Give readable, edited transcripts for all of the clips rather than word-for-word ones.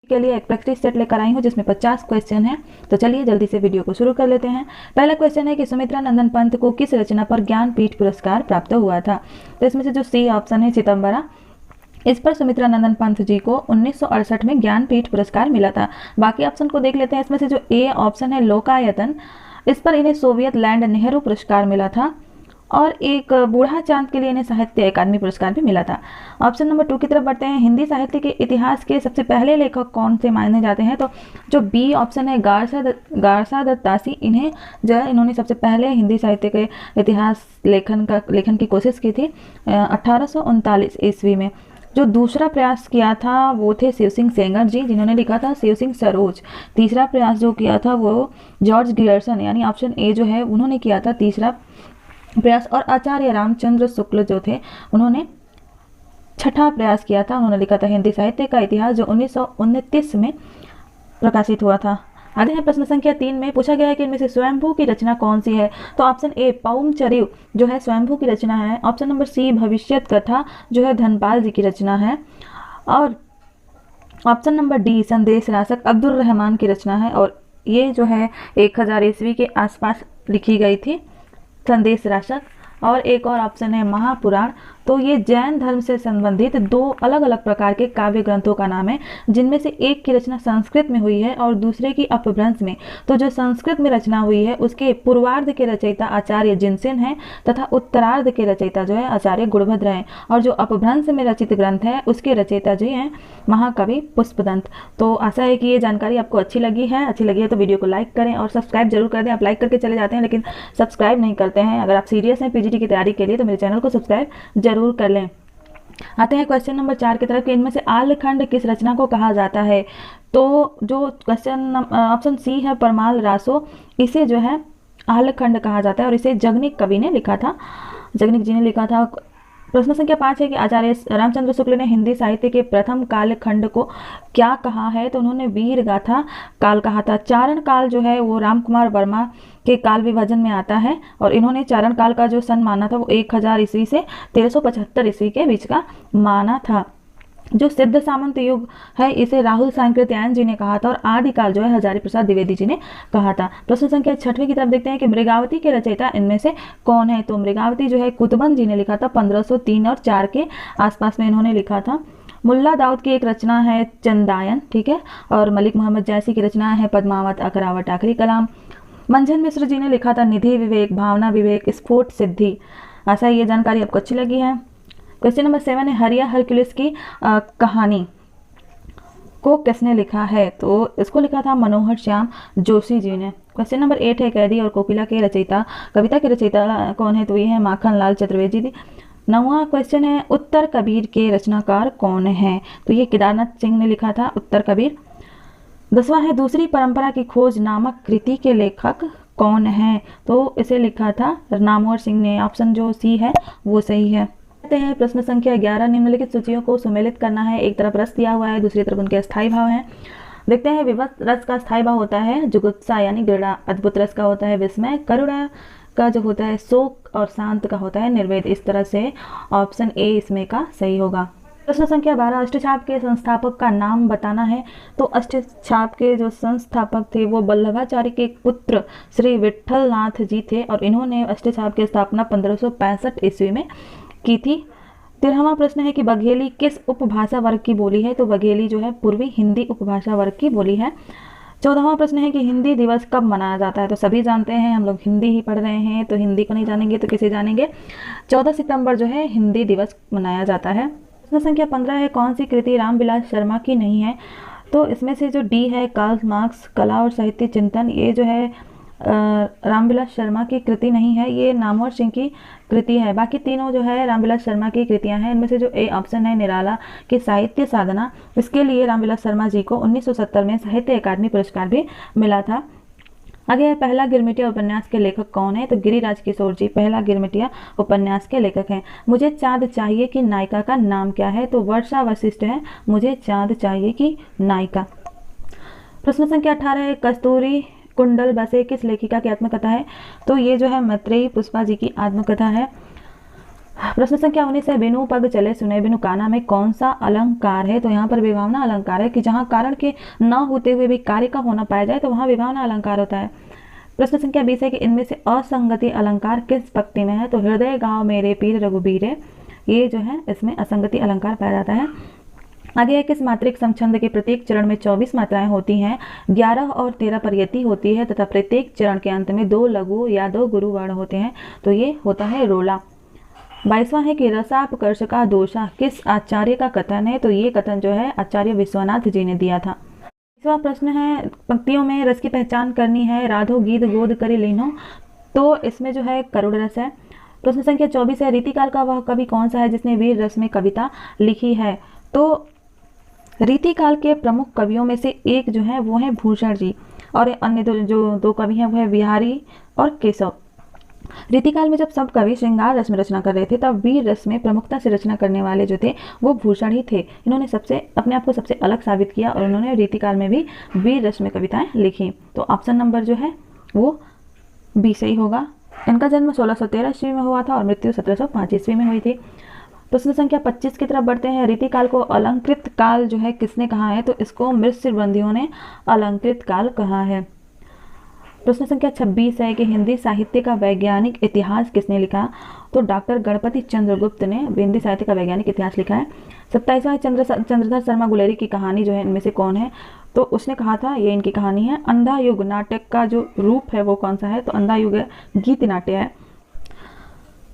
के लिए एक प्रैक्टिस सेट लेकर आई हूँ जिसमें 50 क्वेश्चन है। तो चलिए जल्दी से वीडियो को शुरू कर लेते हैं। पहला क्वेश्चन है कि सुमित्रा नंदन पंत को किस रचना पर ज्ञानपीठ पुरस्कार प्राप्त हुआ था। तो इसमें से जो सी ऑप्शन है चिदम्बरा, इस पर सुमित्रा नंदन पंत जी को 1968 में ज्ञानपीठ पुरस्कार मिला था। बाकी ऑप्शन को देख लेते हैं। इसमें से जो ए ऑप्शन है लोकायतन, इस पर इन्हें सोवियत लैंड नेहरू पुरस्कार मिला था। और एक बूढ़ा चांद के लिए इन्हें साहित्य अकादमी पुरस्कार भी मिला था। ऑप्शन नंबर 2 की तरफ बढ़ते हैं। हिंदी साहित्य के इतिहास के सबसे पहले लेखक कौन से माने जाते हैं। तो जो बी ऑप्शन है गारसा दत्त दासी, इन्हें जो है इन्होंने सबसे पहले हिंदी साहित्य के इतिहास लेखन की कोशिश की थी 1839 ईस्वी में। जो दूसरा प्रयास किया था वो थे शिव सिंह सेंगर जी, जिन्होंने लिखा था शिव सिंह सरोज। तीसरा प्रयास जो किया था वो जॉर्ज गियर्सन यानी ऑप्शन ए जो है उन्होंने किया था तीसरा प्रयास। और आचार्य रामचंद्र शुक्ल जो थे उन्होंने छठा प्रयास किया था। उन्होंने लिखा था हिंदी साहित्य का इतिहास, जो 1929 में प्रकाशित हुआ था। आगे है प्रश्न संख्या 3 में पूछा गया है कि इनमें से स्वयंभू की रचना कौन सी है। तो ऑप्शन ए पौम चरिव जो है स्वयंभू की रचना है। ऑप्शन नंबर सी भविष्यत कथा जो है धनपाल जी की रचना है। और ऑप्शन नंबर डी संदेश रासक अब्दुल रहमान की रचना है। और ये जो है 1000 ईस्वी के आसपास लिखी गई थी संदेश रासक। और एक और ऑप्शन है महापुराण। तो ये जैन धर्म से संबंधित दो अलग अलग प्रकार के काव्य ग्रंथों का नाम है, जिनमें से एक की रचना संस्कृत में हुई है और दूसरे की अपभ्रंश में। तो जो संस्कृत में रचना हुई है उसके पूर्वार्ध के रचयिता आचार्य जिनसेन हैं तथा उत्तरार्ध के रचयिता जो है आचार्य गुणभद्र हैं। और जो अपभ्रंश में रचित ग्रंथ है उसके रचयिता जो हैं महाकवि पुष्पदंत। तो आशा है कि ये जानकारी आपको अच्छी लगी है तो वीडियो को लाइक करें और सब्सक्राइब जरूर कर दें। आप लाइक करके चले जाते हैं लेकिन सब्सक्राइब नहीं करते हैं। अगर आप सीरियस हैं पीजीटी की तैयारी के लिए तो मेरे चैनल को सब्सक्राइब जरूर कर लें। आते हैं क्वेश्चन नंबर 4 की तरफ कि इनमें से आल्हखंड किस रचना को कहा जाता है। तो जो क्वेश्चन ऑप्शन सी है परमाल रासो, इसे जो है आल्हखंड कहा जाता है और इसे जगनिक कवि ने लिखा था, जगनिक जी ने लिखा था। प्रश्न संख्या 5 है कि आचार्य रामचंद्र शुक्ल ने हिंदी साहित्य के प्रथम कालखंड को क्या कहा है। तो उन्होंने वीर गाथा काल कहा था। चारण काल जो है वो राम कुमार वर्मा के काल विभाजन में आता है और इन्होंने चारण काल का जो सन माना था वो 1000 ईस्वी से 1375 ईस्वी के बीच का माना था। जो सिद्ध सामंत युग है इसे राहुल सांकृत्यायन जी ने कहा था और आदिकाल जो है हजारी प्रसाद द्विवेदी जी ने कहा था। प्रश्न संख्या 6 की तरफ देखते हैं कि मृगावती के रचयिता इनमें से कौन है। तो मृगावती जो है कुतुबन जी ने लिखा था 1503 और 4 के आसपास में इन्होंने लिखा था। मुल्ला दाऊद की एक रचना है चंदायन, ठीक है। और मलिक मोहम्मद जैसी की रचना है पद्मावत अकरावट आखिरी कलाम। मंझन मिश्र जी ने लिखा था निधि विवेक भावना विवेक स्फोट सिद्धि। आशा ये जानकारी आपको अच्छी लगी है। क्वेश्चन नंबर 7 है हरिया हरक्यूलिस की कहानी को किसने लिखा है। तो इसको लिखा था मनोहर श्याम जोशी जी ने। क्वेश्चन नंबर 8 है कैदी और कोकिला के रचयिता कविता के रचयिता कौन है। तो ये है माखन लाल चतुर्वेदी जी। 9वां क्वेश्चन है उत्तर कबीर के रचनाकार कौन है। तो ये केदारनाथ सिंह ने लिखा था उत्तर कबीर। 10वां है दूसरी परंपरा की खोज नामक कृति के लेखक कौन है। तो इसे लिखा था नामवर सिंह ने। ऑप्शन जो सी है वो सही है। हैं प्रश्न संख्या 11 निम्नलिखित सूचियों को सुमेलित करना है। एक तरफ रस दिया हुआ है, दूसरी तरफ उनके अस्थायी भाव हैं। देखते हैं विभक्त रस का स्थायी भाव होता है जुगुप्सा यानी घृणा, अद्भुत रस का होता है विस्मय, करुणा का जो होता है शोक और शांत का होता है निर्वेद। इस तरह से ऑप्शन ए इसमें का सही होगा। प्रश्न संख्या 12 अष्टछाप के संस्थापक का नाम बताना है। तो अष्टछाप के जो संस्थापक थे वो वल्लभाचार्य के पुत्र श्री विठल नाथ जी थे और इन्होंने अष्टछाप की स्थापना 1565 ईस्वी में की थी। 13वां प्रश्न है कि बघेली किस उपभाषा वर्ग की बोली है। तो बघेली जो है पूर्वी हिंदी उपभाषा वर्ग की बोली है। 14वां प्रश्न है कि हिंदी दिवस कब मनाया जाता है। तो सभी जानते हैं, हम लोग हिंदी ही पढ़ रहे हैं तो हिंदी को नहीं जानेंगे तो किसे जानेंगे। 14 सितंबर जो है हिंदी दिवस मनाया जाता है। प्रश्न संख्या 15 है कौन सी कृति रामविलास शर्मा की नहीं है। तो इसमें से जो डी है कार्ल मार्क्स कला और साहित्य चिंतन, ये जो है रामविलास शर्मा की कृति नहीं है, ये नामवर सिंह की कृति है। बाकी तीनों जो है रामविलास शर्मा की कृतियां हैं। इनमें से जो ए ऑप्शन है निराला की साहित्य साधना, इसके लिए रामविलास शर्मा जी को 1970 में साहित्य अकादमी पुरस्कार भी मिला था। आगे है पहला गिरमिटिया उपन्यास के लेखक कौन है। तो गिरिराज किशोर जी पहला गिरमिटिया उपन्यास के लेखक हैं। मुझे चाँद चाहिए की नायिका का नाम क्या है। तो वर्षा वशिष्ठ है मुझे चाँद चाहिए की नायिका। प्रश्न संख्या 18 है कस्तूरी कुंडल बसे किस लेखिका की आत्मकथा है। तो ये जो है मैत्रेयी पुष्पा जी की आत्मकथा है। प्रश्न संख्या 19 है, बिनु पग चले सुने बिनु काना में कौन सा अलंकार है? तो यहाँ पर विभावना अलंकार है कि जहाँ कारण के न होते हुए भी कार्य का होना पाया जाए तो वहाँ विभावना अलंकार होता है। प्रश्न संख्या 20 है कि इनमें से असंगति अलंकार किस पंक्ति में है? तो हृदय गाँव मेरे पीर रघुबीरे, ये जो है इसमें असंगति अलंकार पाया जाता है। आगे है, किस मात्रिक समछंद के प्रत्येक चरण में 24 मात्राएं होती हैं, 11 और 13 पर यति होती है तथा प्रत्येक चरण के अंत में 2 लघु या 2 गुरु वर्ण होते हैं? तो ये होता है रोला। 22वां है कि रसापकर्ष का दोषा किस आचार्य का कथन है? तो ये कथन जो है आचार्य विश्वनाथ जी ने दिया था। 23वां प्रश्न है, पंक्तियों में रस की पहचान करनी है, राधो गीत गोद करी लीनो, तो इसमें जो है करुण रस है। प्रश्न संख्या 24 है, रीतिकाल का वह कवि कौन सा है जिसने वीर रस में कविता लिखी है? तो रीतिकाल के प्रमुख कवियों में से एक जो है वो है भूषण जी, और अन्य दो कवि हैं वो है बिहारी और केशव। रीतिकाल में जब सब कवि श्रृंगार रस में रचना कर रहे थे तब वीर रस में प्रमुखता से रचना करने वाले जो थे वो भूषण ही थे। इन्होंने अपने आप को सबसे अलग साबित किया और उन्होंने रीतिकाल में भी वीर रस में कविताएं लिखी। तो ऑप्शन नंबर जो है वो बी सही होगा। इनका जन्म 1613 ईस्वी में हुआ था और मृत्यु 1705 ईस्वी में हुई थी। प्रश्न संख्या 25 की तरफ बढ़ते हैं। रीतिकाल को अलंकृत काल जो है किसने कहा है? तो इसको मिश्र ग्रंथियों ने अलंकृत काल कहा है। प्रश्न संख्या 26 है कि हिंदी साहित्य का वैज्ञानिक इतिहास किसने लिखा? तो डॉक्टर गणपति चंद्रगुप्त ने हिंदी साहित्य का वैज्ञानिक इतिहास लिखा है। 27वां चंद्रधर शर्मा गुलेरी की कहानी जो है इनमें से कौन है? तो उसने कहा था, ये इनकी कहानी है। अंधा युग नाटक का जो रूप है वो कौन सा है? तो अंधा युग गीत नाट्य है।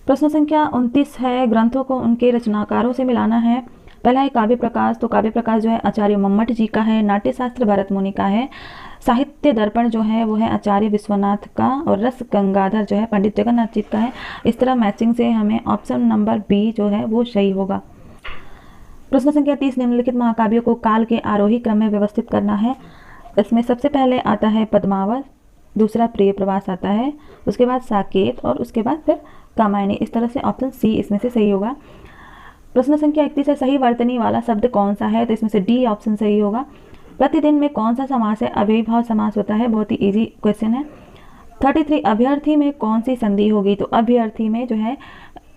प्रश्न संख्या 29 है, ग्रंथों को उनके रचनाकारों से मिलाना है। पहला है काव्य प्रकाश, तो काव्य प्रकाश जो है आचार्य मम्मट जी का है। नाट्य शास्त्र भरत मुनि का है। साहित्य दर्पण जो है वो है आचार्य विश्वनाथ का, और रस गंगाधर जो है पंडित जगन्नाथ जी का है। इस तरह मैचिंग से हमें ऑप्शन नंबर बी जो है वो सही होगा। प्रश्न संख्या 30, निम्नलिखित महाकाव्यों को काल के आरोही क्रम में व्यवस्थित करना है। इसमें सबसे पहले आता है पद्मावत, दूसरा प्रिय प्रवास आता है, उसके बाद साकेत और उसके बाद फिर कामायनी। इस तरह से ऑप्शन सी इसमें से सही होगा। प्रश्न संख्या 31 है, सही वर्तनी वाला शब्द कौन सा है? तो इसमें से डी ऑप्शन सही होगा। प्रतिदिन में कौन सा समास है? अव्ययीभाव समास होता है। बहुत ही इजी क्वेश्चन है। 33, अभ्यर्थी में कौन सी संधि होगी? तो अभ्यर्थी में जो है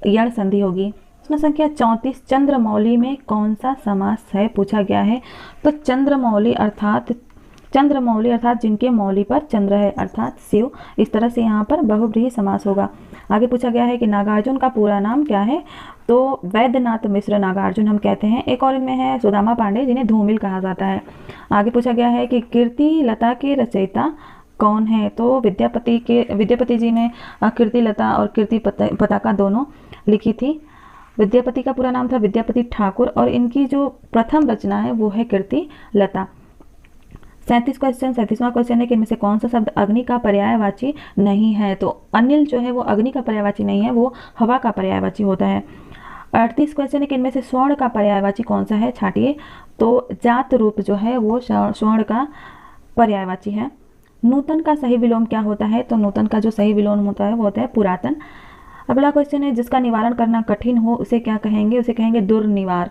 यण संधि होगी। प्रश्न संख्या 34, चंद्रमौली में कौन सा समास है पूछा गया है? तो चंद्रमौली अर्थात जिनके मौली पर चंद्र है अर्थात शिव। इस तरह से यहाँ पर बहुव्रीहि समास होगा। आगे पूछा गया है कि नागार्जुन का पूरा नाम क्या है? तो वैद्यनाथ मिश्र नागार्जुन हम कहते हैं। एक और इनमें है सुदामा पांडे जिन्हें धूमिल कहा जाता है। आगे पूछा गया है कि कीर्ति लता के रचयिता कौन है? तो विद्यापति जी ने कीर्ति लता और कीर्ति पताका दोनों लिखी थी। विद्यापति का पूरा नाम था विद्यापति ठाकुर और इनकी जो प्रथम रचना है वो है कीर्ति लता। 37वां क्वेश्चन है कि इनमें से कौन सा शब्द अग्नि का पर्यायवाची नहीं है? तो अनिल जो है वो अग्नि का पर्यायवाची नहीं है, वो हवा का पर्यायवाची होता है। 38 क्वेश्चन है कि इनमें से स्वर्ण का पर्यायवाची कौन सा है? छाटिए। तो जात रूप जो है वो स्वर्ण का पर्यायवाची है। नूतन का सही विलोम क्या होता है? तो नूतन का जो सही विलोम होता है वो होता है पुरातन। अगला क्वेश्चन है, जिसका निवारण करना कठिन हो उसे क्या कहेंगे? उसे कहेंगे दुर्निवार।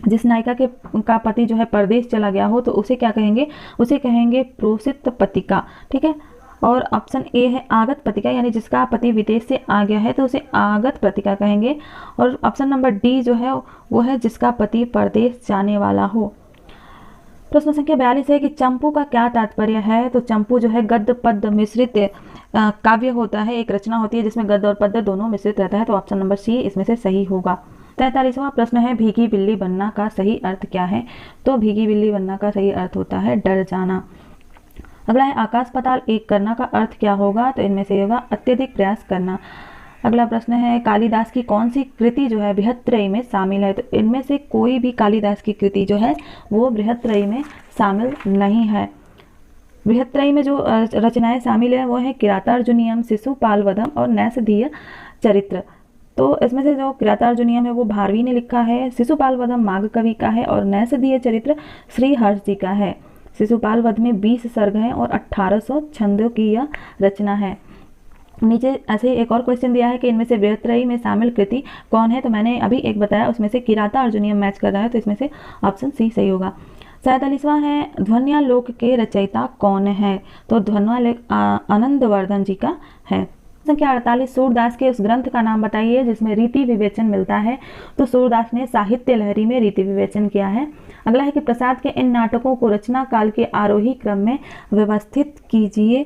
जिस नायिका का पति जो है परदेश चला गया हो तो उसे क्या कहेंगे? उसे कहेंगे प्रोसित पतिका। ठीक है। और ऑप्शन ए है आगत पतिका, यानी जिसका पति विदेश से आ गया है तो उसे आगत पतिका कहेंगे। और ऑप्शन नंबर डी जो है वो है जिसका पति परदेश जाने वाला हो। प्रश्न संख्या 42 है कि चंपू का क्या तात्पर्य है? तो चंपू जो है गद्य पद्य मिश्रित काव्य होता है, एक रचना होती है जिसमें गद्य और पद्य दोनों मिश्रित रहता है। तो ऑप्शन नंबर सी इसमें से सही होगा। 43वां प्रश्न है, भीगी बिल्ली बनना का सही अर्थ क्या है? तो भीगी बिल्ली बनना का सही अर्थ होता है डर जाना। अगला है, आकाश पाताल एक करना का अर्थ क्या होगा? तो इनमें से होगा अत्यधिक प्रयास करना। अगला प्रश्न है, कालिदास की कौन सी कृति जो है बृहत्त्रयी में शामिल है? तो इनमें से कोई भी कालिदास की कृति जो है वो बृहत्त्रयी में शामिल नहीं है। बृहत्त्रयी में जो रचनाएं शामिल है वो है किरातार्जुनीयम, शिशुपालवधम और नैषधीय चरित्र। तो इसमें से जो किरातार्जुनीयम है वो भारवी ने लिखा है, शिशुपालवधम माघ कवि का है और नैषधीय चरित्र श्री हर्ष जी का है। शिशुपालवध में 20 सर्ग हैं और 1800 छंदों की यह रचना है। नीचे ऐसे ही एक और क्वेश्चन दिया है कि इनमें से बृहत्त्रयी में शामिल कृति कौन है? तो मैंने अभी एक बताया, उसमें से किरातार्जुनीयम मैच कर रहा है, तो इसमें से ऑप्शन सी सही होगा। 47वां है, ध्वन्यालोक के रचयिता कौन है? तो ध्वन्यालोक आनंदवर्धन जी का है। संख्या 48, सूरदास के उस ग्रंथ का नाम बताइए जिसमें रीति विवेचन मिलता है। तो सूरदास ने साहित्य लहरी में रीति विवेचन किया है। अगला है कि प्रसाद के इन नाटकों को रचना काल के आरोही क्रम में व्यवस्थित कीजिए।